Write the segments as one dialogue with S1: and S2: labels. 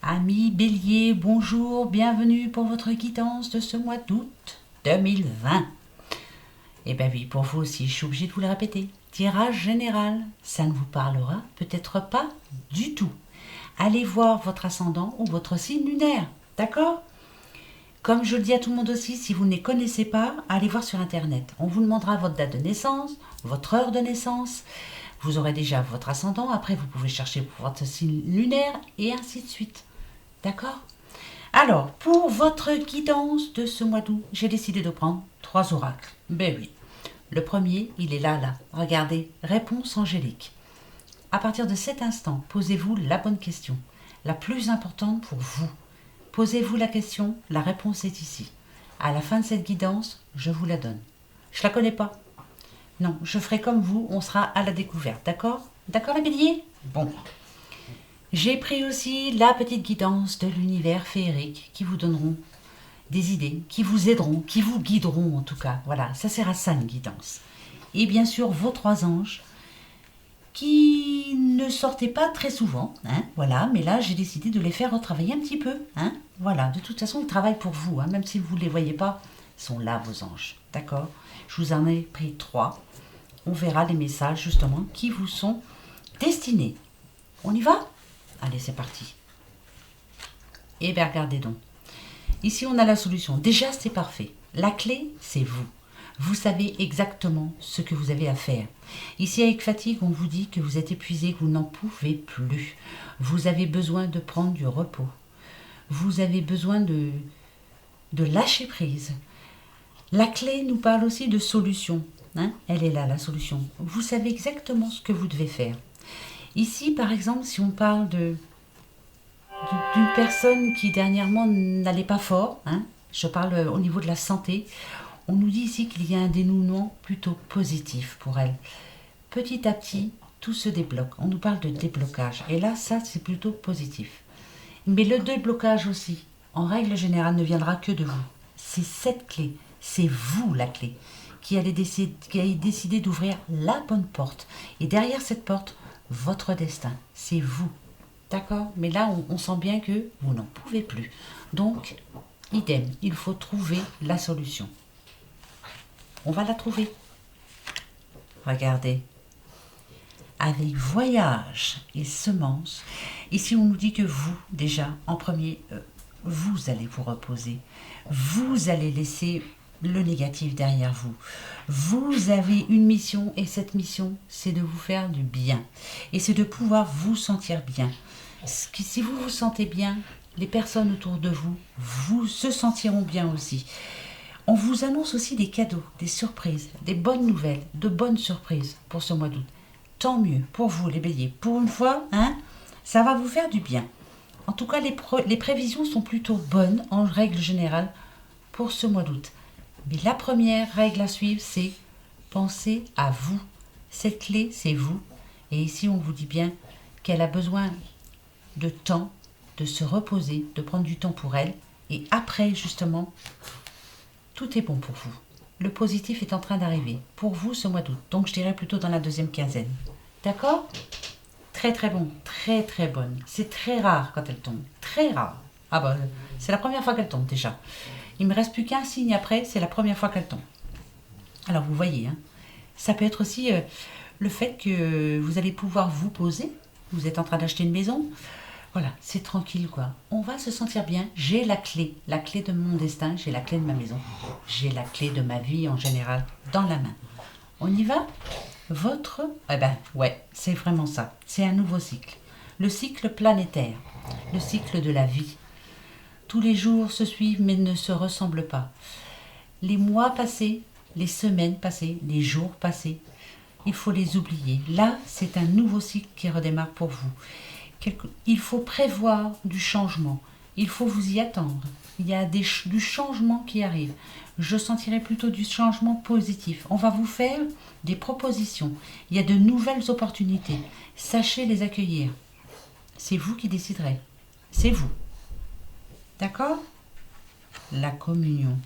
S1: Amis Bélier, bonjour, bienvenue pour votre guidance de ce mois d'août 2020. Eh bien oui, pour vous aussi, je suis obligée de vous le répéter. Tirage général, ça ne vous parlera peut-être pas du tout. Allez voir votre ascendant ou votre signe lunaire, d'accord? Comme je le dis à tout le monde aussi, si vous ne les connaissez pas, allez voir sur Internet. On vous demandera votre date de naissance, votre heure de naissance. Vous aurez déjà votre ascendant. Après, vous pouvez chercher pour votre signe lunaire et ainsi de suite. D'accord? Alors, pour votre guidance de ce mois d'août, j'ai décidé de prendre 3 oracles. Ben oui. Le premier, il est là. Regardez, réponse angélique. À partir de cet instant, posez-vous la bonne question, la plus importante pour vous. Posez-vous la question, la réponse est ici. À la fin de cette guidance, je vous la donne. Je la connais pas. Non, je ferai comme vous, on sera à la découverte, d'accord? D'accord les béliers? Bon. J'ai pris aussi la petite guidance de l'univers féerique qui vous donneront des idées, qui vous aideront, qui vous guideront en tout cas. Voilà, ça sert à ça une guidance. Et bien sûr, vos 3 anges qui ne sortaient pas très souvent, hein, voilà, mais là j'ai décidé de les faire retravailler un petit peu, hein, voilà, de toute façon ils travaillent pour vous, hein, même si vous ne les voyez pas, ils sont là vos anges, d'accord? Je vous en ai pris 3, on verra les messages justement qui vous sont destinés. On y va? Allez, c'est parti. Eh bien, regardez donc. Ici, on a la solution. Déjà, c'est parfait. La clé, c'est vous. Vous savez exactement ce que vous avez à faire. Ici, avec fatigue, on vous dit que vous êtes épuisé, que vous n'en pouvez plus. Vous avez besoin de prendre du repos. Vous avez besoin de lâcher prise. La clé nous parle aussi de solution. Hein? Elle est là, la solution. Vous savez exactement ce que vous devez faire. Ici, par exemple, si on parle d'une personne qui dernièrement n'allait pas fort, hein, je parle au niveau de la santé, on nous dit ici qu'il y a un dénouement plutôt positif pour elle. Petit à petit, tout se débloque. On nous parle de déblocage. Et là, ça, c'est plutôt positif. Mais le déblocage aussi, en règle générale, ne viendra que de vous. C'est cette clé, c'est vous la clé, qui allez décider d'ouvrir la bonne porte. Et derrière cette porte, votre destin, c'est vous. D'accord? Mais là, on sent bien que vous n'en pouvez plus. Donc, idem, il faut trouver la solution. On va la trouver. Regardez. Avec voyage et semences, ici on nous dit que vous, déjà, en premier, vous allez vous reposer. Vous allez laisser le négatif derrière vous. Vous avez une mission et cette mission, c'est de vous faire du bien. Et c'est de pouvoir vous sentir bien. Si vous vous sentez bien, les personnes autour de vous, vous se sentiront bien aussi. On vous annonce aussi des cadeaux, des surprises, des bonnes nouvelles, de bonnes surprises pour ce mois d'août. Tant mieux pour vous les béliers. Pour une fois, hein, ça va vous faire du bien. En tout cas, les prévisions sont plutôt bonnes en règle générale pour ce mois d'août. Mais la première règle à suivre, c'est penser à vous. Cette clé, c'est vous. Et ici, on vous dit bien qu'elle a besoin de temps, de se reposer, de prendre du temps pour elle. Et après, justement, tout est bon pour vous. Le positif est en train d'arriver pour vous ce mois d'août. Donc, je dirais plutôt dans la deuxième quinzaine. D'accord? Très très bon, très très bonne. C'est très rare quand elle tombe. Très rare. Ah bah, c'est la première fois qu'elle tombe déjà. Il me reste plus qu'un signe après, c'est la première fois qu'elle tombe. Alors, vous voyez, hein, ça peut être aussi le fait que vous allez pouvoir vous poser. Vous êtes en train d'acheter une maison. Voilà, c'est tranquille quoi. On va se sentir bien. J'ai la clé de mon destin, j'ai la clé de ma maison, j'ai la clé de ma vie en général dans la main. On y va? Eh ben ouais, c'est vraiment ça. C'est un nouveau cycle. Le cycle planétaire, le cycle de la vie. Tous les jours se suivent mais ne se ressemblent pas. Les mois passés, les semaines passées, les jours passés, il faut les oublier. Là, c'est un nouveau cycle qui redémarre pour vous. Il faut prévoir du changement. Il faut vous y attendre. Il y a du changement qui arrive. Je sentirai plutôt du changement positif. On va vous faire des propositions. Il y a de nouvelles opportunités. Sachez les accueillir. C'est vous qui déciderez. C'est vous. D'accord? La communion.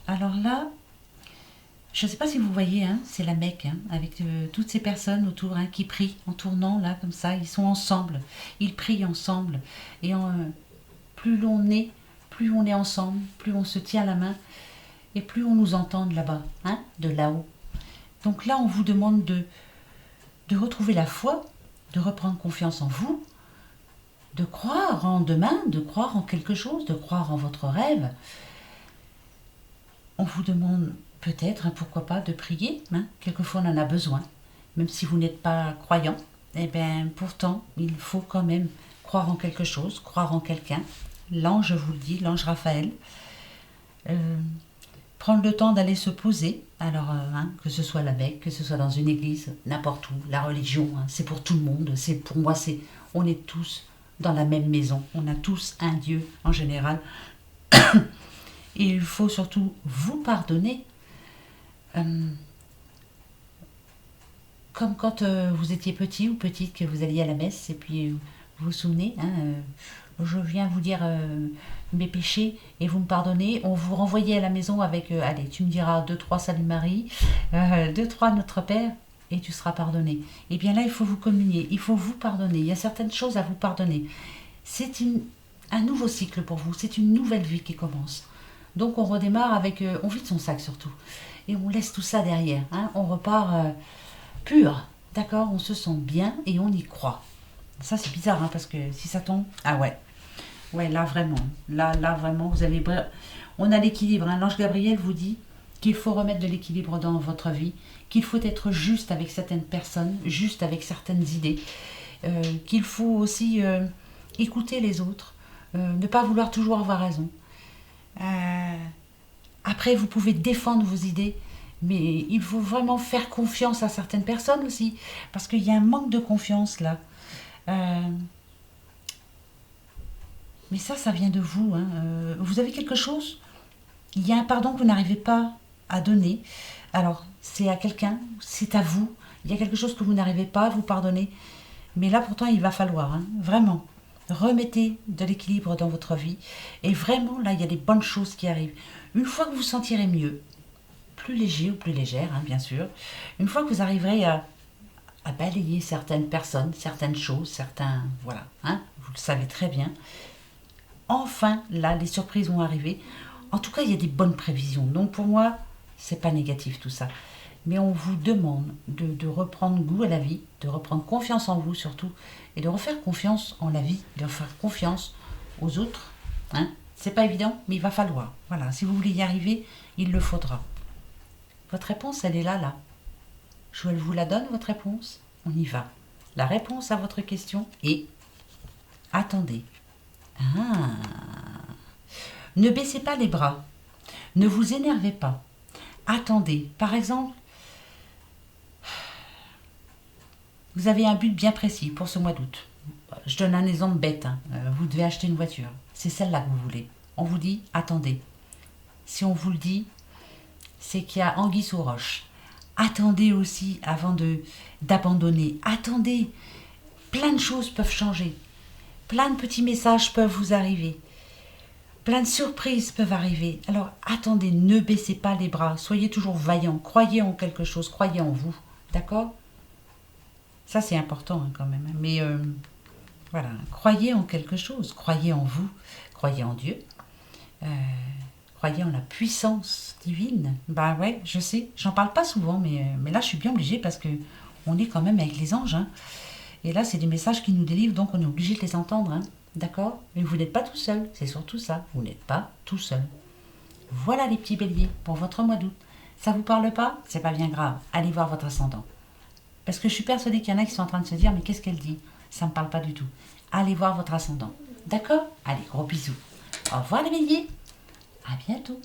S1: Alors là, Je ne sais pas si vous voyez, hein, c'est la Mecque, hein, avec toutes ces personnes autour hein, qui prient en tournant là comme ça. Ils sont ensemble, ils prient ensemble. Et plus plus on est ensemble, plus on se tient la main et plus on nous entend de là-bas, hein, de là-haut. Donc là, on vous demande de retrouver la foi, de reprendre confiance en vous, de croire en demain, de croire en quelque chose, de croire en votre rêve. On vous demande peut-être, hein, pourquoi pas, de prier. Hein. Quelquefois, on en a besoin. Même si vous n'êtes pas croyant, eh bien, pourtant, il faut quand même croire en quelque chose, croire en quelqu'un. L'ange vous le dit, l'ange Raphaël. Prendre le temps d'aller se poser. Alors, hein, que ce soit à la Mecque, que ce soit dans une église, n'importe où. La religion, hein, c'est pour tout le monde. C'est pour moi, on est tous dans la même maison. On a tous un Dieu en général. Et il faut surtout vous pardonner. Comme quand vous étiez petit ou petite, que vous alliez à la messe, et puis vous vous souvenez, hein, je viens vous dire mes péchés et vous me pardonnez. On vous renvoyait à la maison avec, allez, tu me diras 2-3 Salut Marie, 2-3 Notre Père, et tu seras pardonné. Et bien là, il faut vous communier, il faut vous pardonner. Il y a certaines choses à vous pardonner. C'est un nouveau cycle pour vous, c'est une nouvelle vie qui commence. Donc on redémarre avec, on vide son sac surtout, et on laisse tout ça derrière. Hein, on repart pur, d'accord, on se sent bien et on y croit. Ça c'est bizarre, hein, parce que si ça tombe, ah ouais, là vraiment, là vraiment, on a l'équilibre. Hein. L'ange Gabriel vous dit qu'il faut remettre de l'équilibre dans votre vie, qu'il faut être juste avec certaines personnes, juste avec certaines idées, qu'il faut aussi écouter les autres, ne pas vouloir toujours avoir raison. Après, vous pouvez défendre vos idées, mais il faut vraiment faire confiance à certaines personnes aussi, parce qu'il y a un manque de confiance là. Mais ça vient de vous. Hein. Vous avez quelque chose, il y a un pardon que vous n'arrivez pas à donner. Alors, c'est à quelqu'un, c'est à vous. Il y a quelque chose que vous n'arrivez pas à vous pardonner. Mais là, pourtant, il va falloir, hein, vraiment, remettez de l'équilibre dans votre vie. Et vraiment, là, il y a des bonnes choses qui arrivent. Une fois que vous vous sentirez mieux, plus léger ou plus légère, hein, bien sûr, une fois que vous arriverez à balayer certaines personnes, certaines choses, certains... Voilà, hein, vous le savez très bien. Enfin, là, les surprises vont arriver. En tout cas, il y a des bonnes prévisions. Donc, pour moi, c'est pas négatif tout ça. Mais on vous demande de reprendre goût à la vie, de reprendre confiance en vous surtout, et de refaire confiance en la vie, de refaire confiance aux autres. Hein. C'est pas évident, mais il va falloir. Voilà, si vous voulez y arriver, il le faudra. Votre réponse, elle est là. Je vous la donne, votre réponse. On y va. La réponse à votre question est attendez. Ah. Ne baissez pas les bras. Ne vous énervez pas. Attendez. Par exemple, vous avez un but bien précis pour ce mois d'août. Je donne un exemple bête. Hein. Vous devez acheter une voiture. C'est celle-là que vous voulez. On vous dit attendez. Si on vous le dit, c'est qu'il y a anguille sous roche. Attendez aussi avant d'abandonner. Attendez. Plein de choses peuvent changer. Plein de petits messages peuvent vous arriver. Plein de surprises peuvent arriver. Alors attendez, ne baissez pas les bras. Soyez toujours vaillant. Croyez en quelque chose. Croyez en vous. D'accord ? Ça, c'est important hein, quand même. Mais voilà, croyez en quelque chose. Croyez en vous. Croyez en Dieu. Croyez en la puissance divine. Bah ouais, je sais. J'en parle pas souvent, mais là, je suis bien obligée parce que on est quand même avec les anges. Hein. Et là, c'est des messages qui nous délivrent, donc on est obligé de les entendre. Hein. D'accord ? Mais vous n'êtes pas tout seul. C'est surtout ça. Vous n'êtes pas tout seul. Voilà les petits béliers pour votre mois d'août. Ça vous parle pas ? C'est pas bien grave. Allez voir votre ascendant. Parce que je suis persuadée qu'il y en a qui sont en train de se dire « Mais qu'est-ce qu'elle dit ? Ça ne me parle pas du tout. » Allez voir votre ascendant. D'accord ? Allez, gros bisous. Au revoir les béliers. À bientôt.